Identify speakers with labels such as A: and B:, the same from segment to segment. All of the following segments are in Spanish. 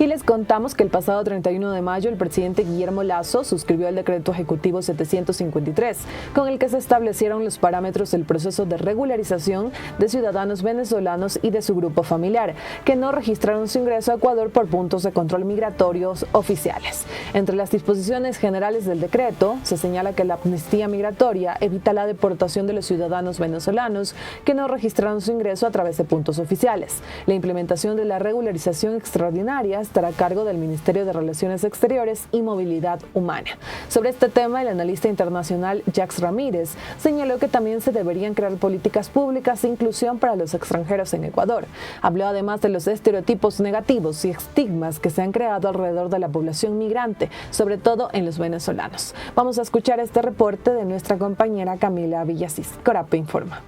A: Y les contamos que el pasado 31 de mayo el presidente Guillermo Lasso suscribió el decreto ejecutivo 753, con el que se establecieron los parámetros del proceso de regularización de ciudadanos venezolanos y de su grupo familiar, que no registraron su ingreso a Ecuador por puntos de control migratorios oficiales. Entre las disposiciones generales del decreto, se señala que la amnistía migratoria evita la deportación de los ciudadanos venezolanos que no registraron su ingreso a través de puntos oficiales. La implementación de la regularización extraordinaria estará a cargo del Ministerio de Relaciones Exteriores y Movilidad Humana. Sobre este tema, el analista internacional Jacques Ramírez señaló que también se deberían crear políticas públicas de inclusión para los extranjeros en Ecuador. Habló además de los estereotipos negativos y estigmas que se han creado alrededor de la población migrante, sobre todo en los venezolanos. Vamos a escuchar este reporte de nuestra compañera Camila Villasís. Corape informa.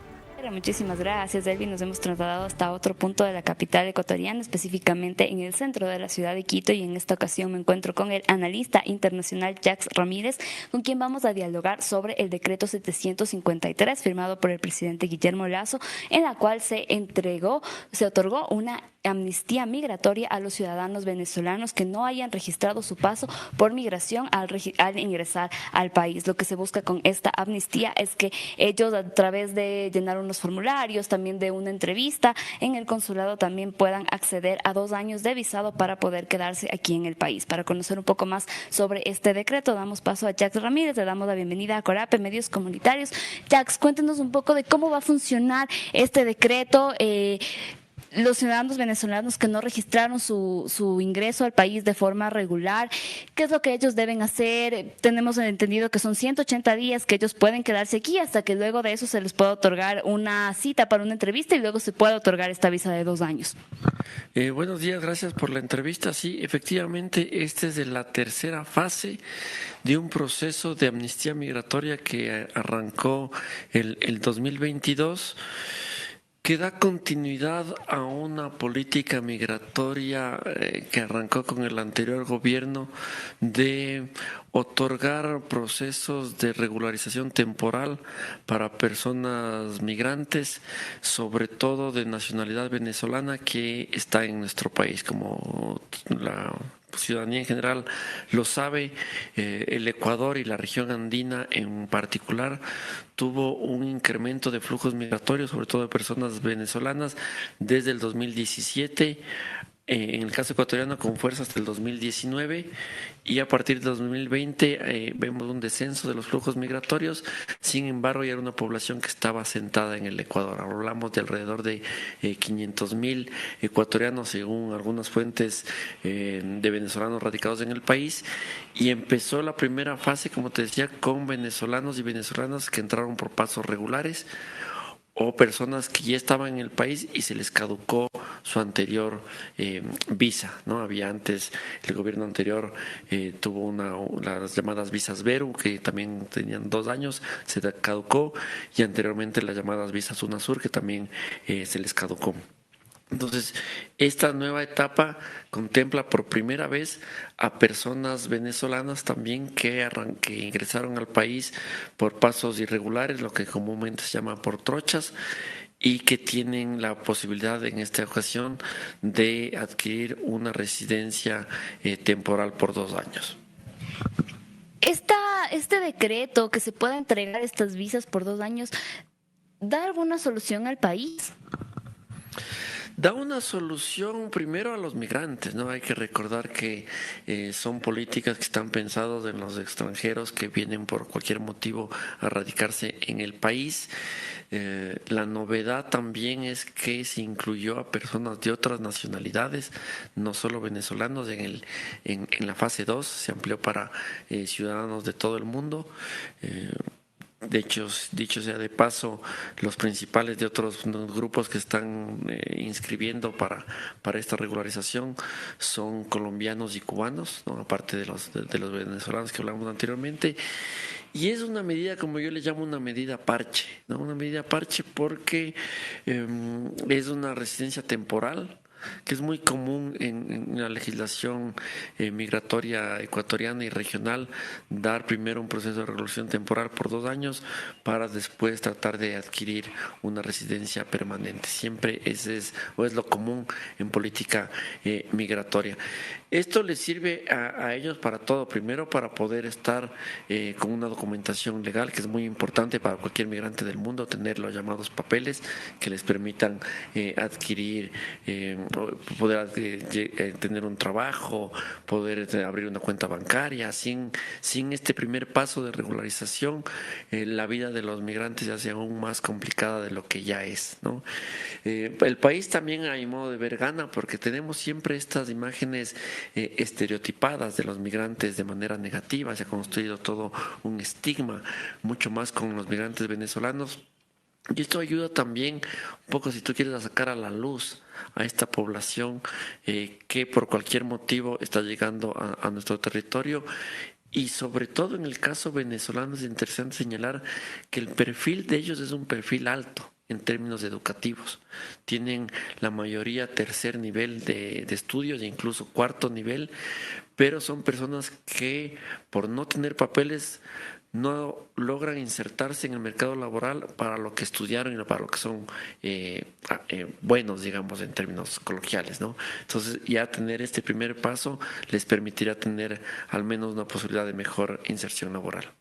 B: Muchísimas gracias, Elvi. Nos hemos trasladado hasta otro punto de la capital ecuatoriana, específicamente en el centro de la ciudad de Quito, y en esta ocasión me encuentro con el analista internacional Jacques Ramírez, con quien vamos a dialogar sobre el decreto 753 firmado por el presidente Guillermo Lasso, en la cual se otorgó una amnistía migratoria a los ciudadanos venezolanos que no hayan registrado su paso por migración al ingresar al país. Lo que se busca con esta amnistía es que ellos, a través de llenar unos formularios, también de una entrevista en el consulado, también puedan acceder a 2 años de visado para poder quedarse aquí en el país. Para conocer un poco más sobre este decreto, damos paso a Jacques Ramírez, le damos la bienvenida a Corape, Medios Comunitarios. Jacques, cuéntenos un poco de cómo va a funcionar este decreto. Los ciudadanos venezolanos que no registraron su ingreso al país de forma regular, ¿qué es lo que ellos deben hacer? Tenemos entendido que son 180 días que ellos pueden quedarse aquí hasta que luego de eso se les pueda otorgar una cita para una entrevista y luego se puede otorgar esta visa de 2 años.
C: Buenos días, gracias por la entrevista. Sí, efectivamente, esta es de la tercera fase de un proceso de amnistía migratoria que arrancó el 2022. Que da continuidad a una política migratoria que arrancó con el anterior gobierno de otorgar procesos de regularización temporal para personas migrantes, sobre todo de nacionalidad venezolana que está en nuestro país. Como la ciudadanía en general lo sabe, el Ecuador y la región andina en particular tuvo un incremento de flujos migratorios, sobre todo de personas venezolanas, desde el 2017, en el caso ecuatoriano con fuerza hasta el 2019, y a partir de 2020 vemos un descenso de los flujos migratorios. Sin embargo, ya era una población que estaba asentada en el Ecuador. Hablamos de alrededor de 500,000 ecuatorianos, según algunas fuentes de venezolanos radicados en el país, y empezó la primera fase, como te decía, con venezolanos y venezolanas que entraron por pasos regulares o personas que ya estaban en el país y se les caducó su anterior visa, ¿no? Había antes, el gobierno anterior tuvo las llamadas visas Veru, que también tenían 2 años, se caducó, y anteriormente las llamadas visas UNASUR, que también se les caducó. Entonces, esta nueva etapa contempla por primera vez a personas venezolanas también que ingresaron al país por pasos irregulares, lo que comúnmente se llama por trochas, y que tienen la posibilidad en esta ocasión de adquirir una residencia temporal por 2 años.
B: Este decreto que se pueda entregar estas visas por 2 años, ¿da alguna solución al país?
C: Da una solución primero a los migrantes, ¿no? Hay que recordar que son políticas que están pensadas en los extranjeros que vienen por cualquier motivo a radicarse en el país. La novedad también es que se incluyó a personas de otras nacionalidades, no solo venezolanos. En la fase 2 se amplió para ciudadanos de todo el mundo. De hecho, dicho sea de paso, los principales de otros grupos que están inscribiendo para esta regularización son colombianos y cubanos, ¿no? Aparte de los venezolanos que hablamos anteriormente. Y es una medida, como yo le llamo, una medida parche, ¿no? Una medida parche porque es una residencia temporal que es muy común en la legislación migratoria ecuatoriana y regional, dar primero un proceso de regulación temporal por 2 años para después tratar de adquirir una residencia permanente. Siempre ese es lo común en política migratoria. Esto les sirve a ellos para todo. Primero, para poder estar con una documentación legal, que es muy importante para cualquier migrante del mundo, tener los llamados papeles que les permitan adquirir, poder tener un trabajo, poder abrir una cuenta bancaria. Sin este primer paso de regularización, la vida de los migrantes se hace aún más complicada de lo que ya es, ¿no? El país también, a mi modo de ver, gana, porque tenemos siempre estas imágenes estereotipadas de los migrantes de manera negativa. Se ha construido todo un estigma, mucho más con los migrantes venezolanos. Y esto ayuda también un poco, si tú quieres, a sacar a la luz a esta población que por cualquier motivo está llegando a nuestro territorio. Y sobre todo en el caso venezolano es interesante señalar que el perfil de ellos es un perfil alto en términos educativos. Tienen la mayoría tercer nivel de estudios e incluso cuarto nivel, pero son personas que por no tener papeles no logran insertarse en el mercado laboral para lo que estudiaron y para lo que son buenos, digamos, en términos coloquiales, ¿no? Entonces, ya tener este primer paso les permitirá tener al menos una posibilidad de mejor inserción laboral.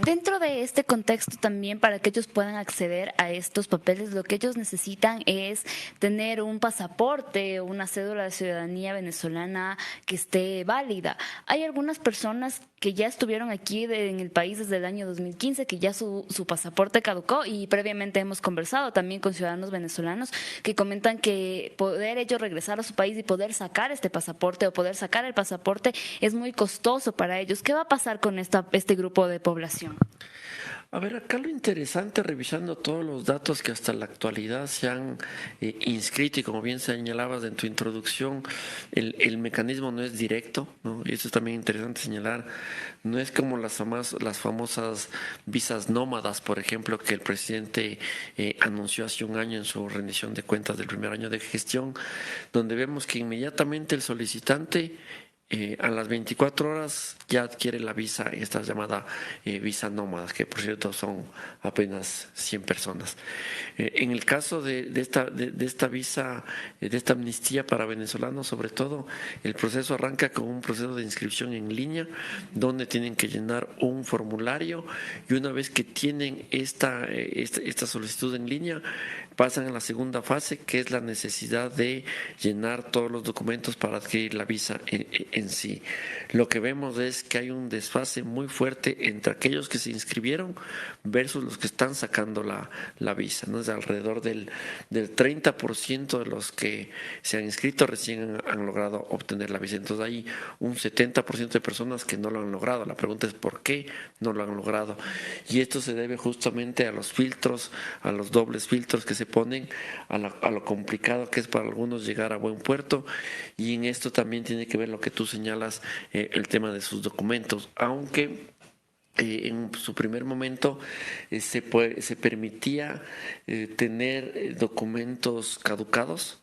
B: Dentro de este contexto también, para que ellos puedan acceder a estos papeles, lo que ellos necesitan es tener un pasaporte o una cédula de ciudadanía venezolana que esté válida. Hay algunas personas que ya estuvieron aquí en el país desde el año 2015, que ya su pasaporte caducó, y previamente hemos conversado también con ciudadanos venezolanos que comentan que poder ellos regresar a su país y poder sacar este pasaporte o poder sacar el pasaporte es muy costoso para ellos. ¿Qué va a pasar con este grupo de población?
C: A ver, acá lo interesante, revisando todos los datos que hasta la actualidad se han inscrito, y como bien señalabas en tu introducción, el mecanismo no es directo, ¿no? Y eso es también interesante señalar. No es como las famosas visas nómadas, por ejemplo, que el presidente anunció hace un año en su rendición de cuentas del primer año de gestión, donde vemos que inmediatamente el solicitante a las 24 horas ya adquiere la visa, esta llamada visa nómada, que por cierto son apenas 100 personas. En el caso de esta visa, de esta amnistía para venezolanos, sobre todo, el proceso arranca con un proceso de inscripción en línea, donde tienen que llenar un formulario, y una vez que tienen esta solicitud en línea, pasan a la segunda fase, que es la necesidad de llenar todos los documentos para adquirir la visa en sí. Lo que vemos es que hay un desfase muy fuerte entre aquellos que se inscribieron versus los que están sacando la visa, ¿no? Es alrededor del 30% de los que se han inscrito recién han logrado obtener la visa. Entonces hay un 70% de personas que no lo han logrado. La pregunta es ¿por qué no lo han logrado? Y esto se debe justamente a los filtros, a los dobles filtros que se ponen, a lo complicado que es para algunos llegar a buen puerto, y en esto también tiene que ver lo que tú señalas, el tema de sus documentos, aunque en su primer momento se permitía tener documentos caducados,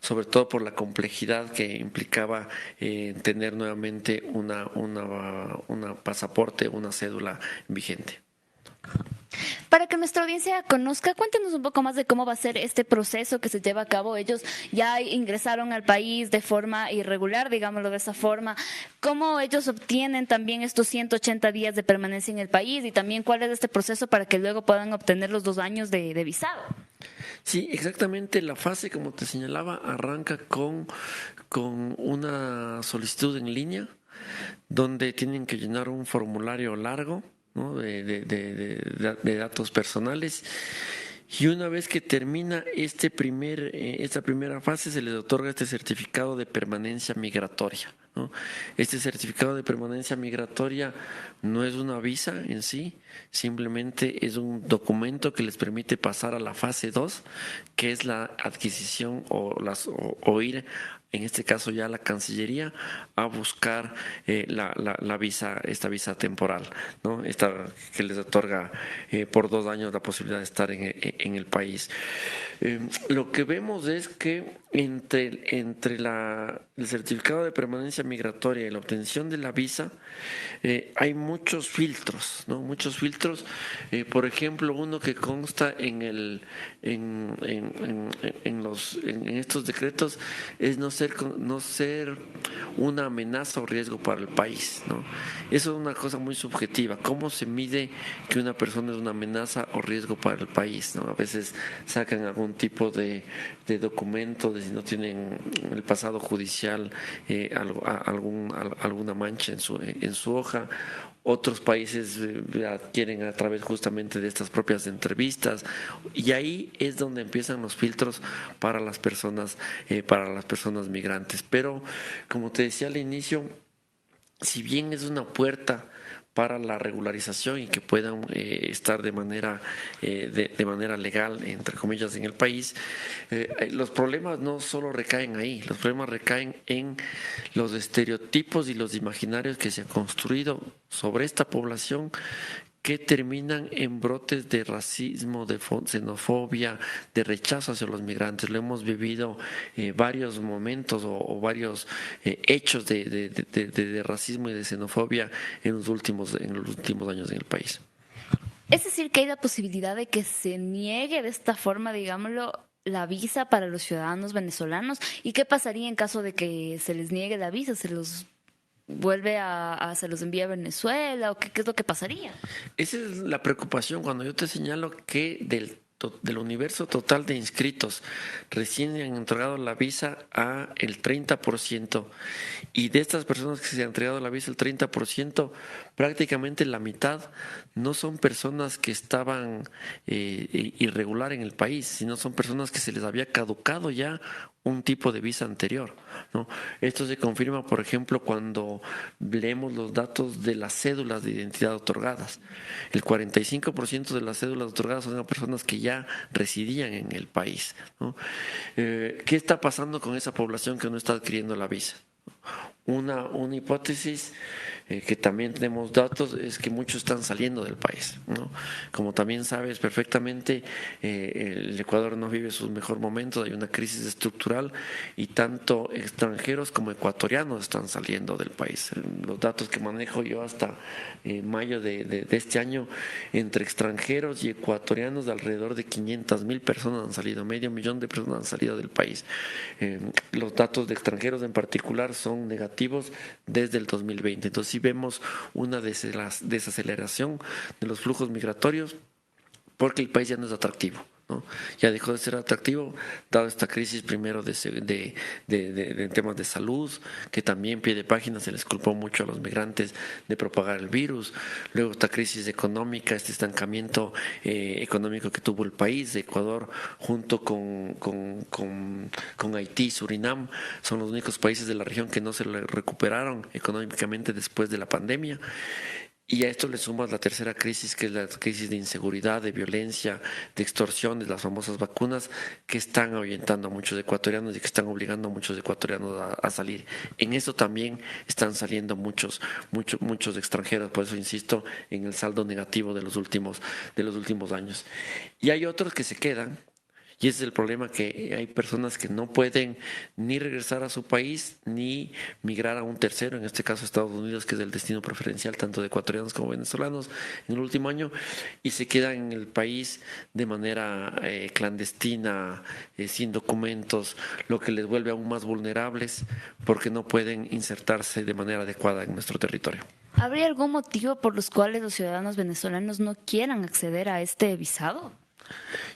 C: sobre todo por la complejidad que implicaba tener nuevamente una pasaporte, una cédula vigente.
B: Para que nuestra audiencia conozca, cuéntenos un poco más de cómo va a ser este proceso que se lleva a cabo. Ellos ya ingresaron al país de forma irregular, digámoslo de esa forma. ¿Cómo ellos obtienen también estos 180 días de permanencia en el país? Y también cuál es este proceso para que luego puedan obtener los 2 años de visado.
C: Sí, exactamente. La fase, como te señalaba, arranca con una solicitud en línea, donde tienen que llenar un formulario largo, ¿no? de datos personales, y una vez que termina esta primera fase se les otorga este certificado de permanencia migratoria, ¿no? Este certificado de permanencia migratoria no es una visa en sí, simplemente es un documento que les permite pasar a la fase 2, que es la adquisición o ir en este caso ya la Cancillería, a buscar la visa, esta visa temporal, ¿no? Esta que les otorga por 2 años la posibilidad de estar en el país. Lo que vemos es que entre el certificado de permanencia migratoria y la obtención de la visa hay muchos filtros, ¿no? Muchos filtros. Por ejemplo, uno que consta en estos decretos es no ser una amenaza o riesgo para el país, ¿no? Eso es una cosa muy subjetiva. ¿Cómo se mide que una persona es una amenaza o riesgo para el país, ¿no? A veces sacan algún tipo de documento de si no tienen el pasado judicial, alguna mancha en su hoja. Otros países adquieren a través justamente de estas propias entrevistas, y ahí es donde empiezan los filtros para las personas migrantes. Pero como te decía al inicio, si bien es una puerta para la regularización y que puedan estar de manera legal, entre comillas, en el país, los problemas no solo recaen ahí, los problemas recaen en los estereotipos y los imaginarios que se han construido sobre esta población, que terminan en brotes de racismo, de xenofobia, de rechazo hacia los migrantes. Lo hemos vivido varios momentos o varios hechos de racismo y de xenofobia en los últimos años en el país.
B: Es decir, que hay la posibilidad de que se niegue de esta forma, digámoslo, la visa para los ciudadanos venezolanos. ¿Y qué pasaría en caso de que se les niegue la visa? ¿Se los se los envía a Venezuela o qué es lo que pasaría?
C: Esa es la preocupación cuando yo te señalo que del universo total de inscritos recién han entregado la visa a el 30%, y de estas personas que se han entregado la visa el 30%, prácticamente la mitad no son personas que estaban irregular en el país, sino son personas que se les había caducado ya un tipo de visa anterior, ¿no? Esto se confirma, por ejemplo, cuando leemos los datos de las cédulas de identidad otorgadas. El 45% de las cédulas otorgadas son a personas que ya residían en el país, ¿no? ¿Qué está pasando con esa población que no está adquiriendo la visa? Una hipótesis que también tenemos datos es que muchos están saliendo del país, ¿no? Como también sabes perfectamente, el Ecuador no vive sus mejores momentos, hay una crisis estructural y tanto extranjeros como ecuatorianos están saliendo del país. Los datos que manejo yo hasta mayo de este año, entre extranjeros y ecuatorianos, de alrededor de 500,000 personas han salido, 500,000 de personas han salido del país. Los datos de extranjeros en particular son negativos desde el 2020. Entonces sí vemos una desaceleración de los flujos migratorios porque el país ya no es atractivo, ¿no? Ya dejó de ser atractivo, dado esta crisis primero de temas de salud, que también pie de página se les culpó mucho a los migrantes de propagar el virus. Luego esta crisis económica, este estancamiento económico que tuvo el país. Ecuador junto con Haití, Surinam, son los únicos países de la región que no se recuperaron económicamente después de la pandemia. Y a esto le sumas la tercera crisis, que es la crisis de inseguridad, de violencia, de extorsión, de las famosas vacunas, que están ahuyentando a muchos ecuatorianos y que están obligando a muchos ecuatorianos a salir. En eso también están saliendo muchos extranjeros, por eso insisto en el saldo negativo de los últimos años. Y hay otros que se quedan. Y ese es el problema, que hay personas que no pueden ni regresar a su país ni migrar a un tercero, en este caso Estados Unidos, que es el destino preferencial tanto de ecuatorianos como venezolanos en el último año, y se quedan en el país de manera clandestina, sin documentos, lo que les vuelve aún más vulnerables porque no pueden insertarse de manera adecuada en nuestro territorio.
B: ¿Habría algún motivo por los cuales los ciudadanos venezolanos no quieran acceder a este visado?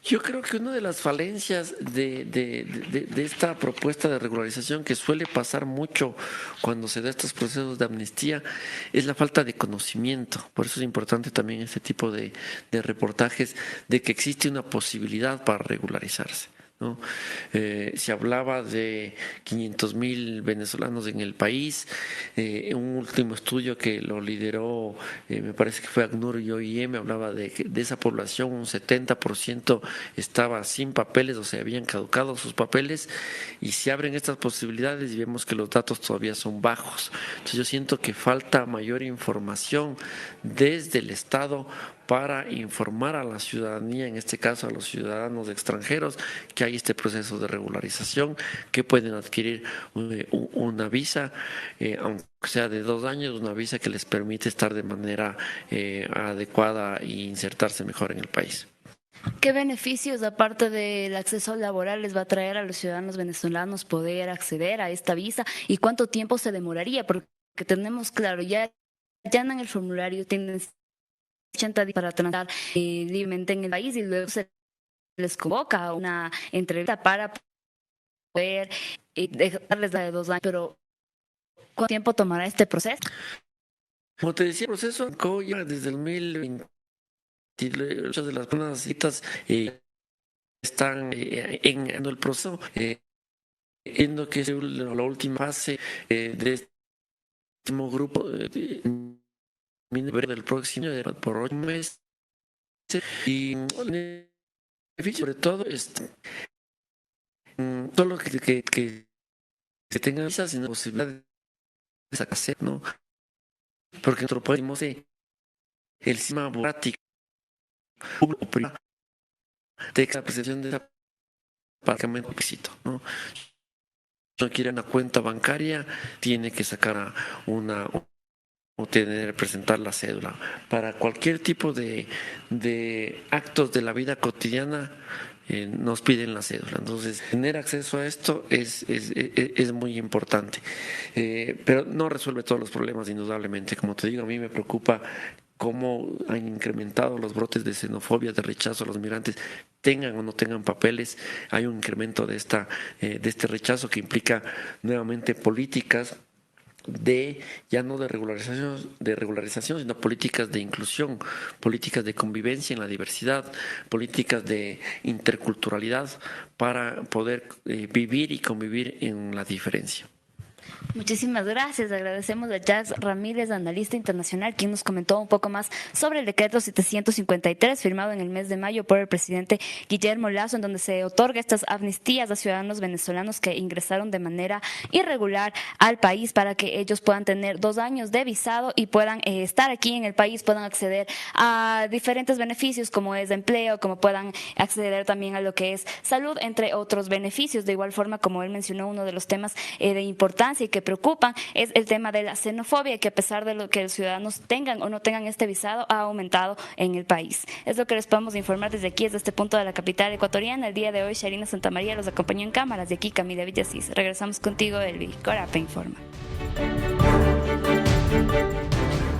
C: Yo creo que una de las falencias de esta propuesta de regularización, que suele pasar mucho cuando se da estos procesos de amnistía, es la falta de conocimiento. Por eso es importante también este tipo de reportajes, de que existe una posibilidad para regularizarse, ¿no? Se hablaba de 500.000 venezolanos en el país. Un último estudio que lo lideró, me parece que fue ACNUR y OIM, hablaba de que de esa población un 70% estaba sin papeles, o sea, habían caducado sus papeles, y se abren estas posibilidades y vemos que los datos todavía son bajos. Entonces yo siento que falta mayor información desde el Estado para informar a la ciudadanía, en este caso a los ciudadanos extranjeros, que hay este proceso de regularización, que pueden adquirir una visa, aunque sea de 2 años, una visa que les permite estar de manera adecuada e insertarse mejor en el país.
B: ¿Qué beneficios, aparte del acceso laboral, les va a traer a los ciudadanos venezolanos poder acceder a esta visa y cuánto tiempo se demoraría? Porque tenemos claro, ya llenan el formulario, tienen 80 días para transar libremente en el país y luego se les convoca a una entrevista para poder dejarles la de 2 años. Pero ¿cuánto tiempo tomará este proceso?
C: Como te decía, el proceso arrancó ya desde el 2020. Muchas de las personas citas están en el proceso, viendo que es la última fase de este último grupo del próximo por 8 meses, y sobre todo solo que tengan visas sin posibilidad de sacarse, ¿no? Porque en nuestro país tenemos el sistema burocrático público privado de la presentación de esa prácticamente requisito, ¿no? No quiere una cuenta bancaria, tiene que sacar o presentar la cédula. Para cualquier tipo de actos de la vida cotidiana nos piden la cédula. Entonces, tener acceso a esto es muy importante, pero no resuelve todos los problemas, indudablemente. Como te digo, a mí me preocupa cómo han incrementado los brotes de xenofobia, de rechazo a los migrantes, tengan o no tengan papeles. Hay un incremento de este rechazo que implica nuevamente políticas ya no de regularización, sino políticas de inclusión, políticas de convivencia en la diversidad, políticas de interculturalidad para poder vivir y convivir en la diferencia.
B: Muchísimas gracias. Agradecemos a Jacques Ramírez, analista internacional, quien nos comentó un poco más sobre el decreto 753 firmado en el mes de mayo por el presidente Guillermo Lasso, en donde se otorga estas amnistías a ciudadanos venezolanos que ingresaron de manera irregular al país para que ellos puedan tener 2 años de visado y puedan estar aquí en el país, puedan acceder a diferentes beneficios como es empleo, como puedan acceder también a lo que es salud, entre otros beneficios. De igual forma, como él mencionó, uno de los temas de importancia y que preocupan es el tema de la xenofobia, que a pesar de lo que los ciudadanos tengan o no tengan este visado, ha aumentado en el país. Es lo que les podemos informar desde aquí, desde este punto de la capital ecuatoriana. El día de hoy, Sharina Santamaría los acompañó en cámaras, de aquí Camila Villasís. Regresamos contigo, Elvi. Corape informa.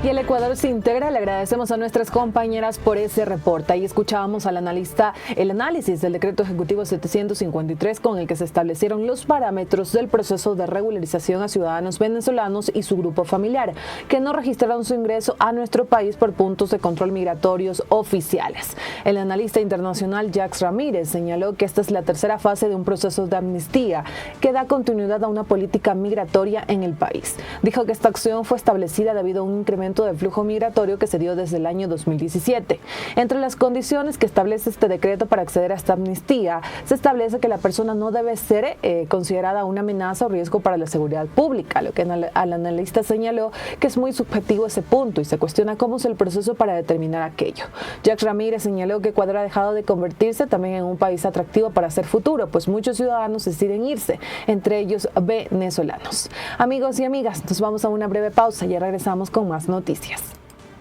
A: Y el Ecuador se integra. Le agradecemos a nuestras compañeras por ese reporte. Ahí escuchábamos al analista el análisis del decreto ejecutivo 753 con el que se establecieron los parámetros del proceso de regularización a ciudadanos venezolanos y su grupo familiar que no registraron su ingreso a nuestro país por puntos de control migratorios oficiales. El analista internacional Jacques Ramírez señaló que esta es la tercera fase de un proceso de amnistía que da continuidad a una política migratoria en el país. Dijo que esta acción fue establecida debido a un incremento del flujo migratorio que se dio desde el año 2017. Entre las condiciones que establece este decreto para acceder a esta amnistía, se establece que la persona no debe ser considerada una amenaza o riesgo para la seguridad pública, lo que al analista señaló que es muy subjetivo ese punto y se cuestiona cómo es el proceso para determinar aquello. Jacques Ramírez señaló que Ecuador ha dejado de convertirse también en un país atractivo para hacer futuro, pues muchos ciudadanos deciden irse, entre ellos venezolanos. Amigos y amigas, nos vamos a una breve pausa y ya regresamos con más noticias.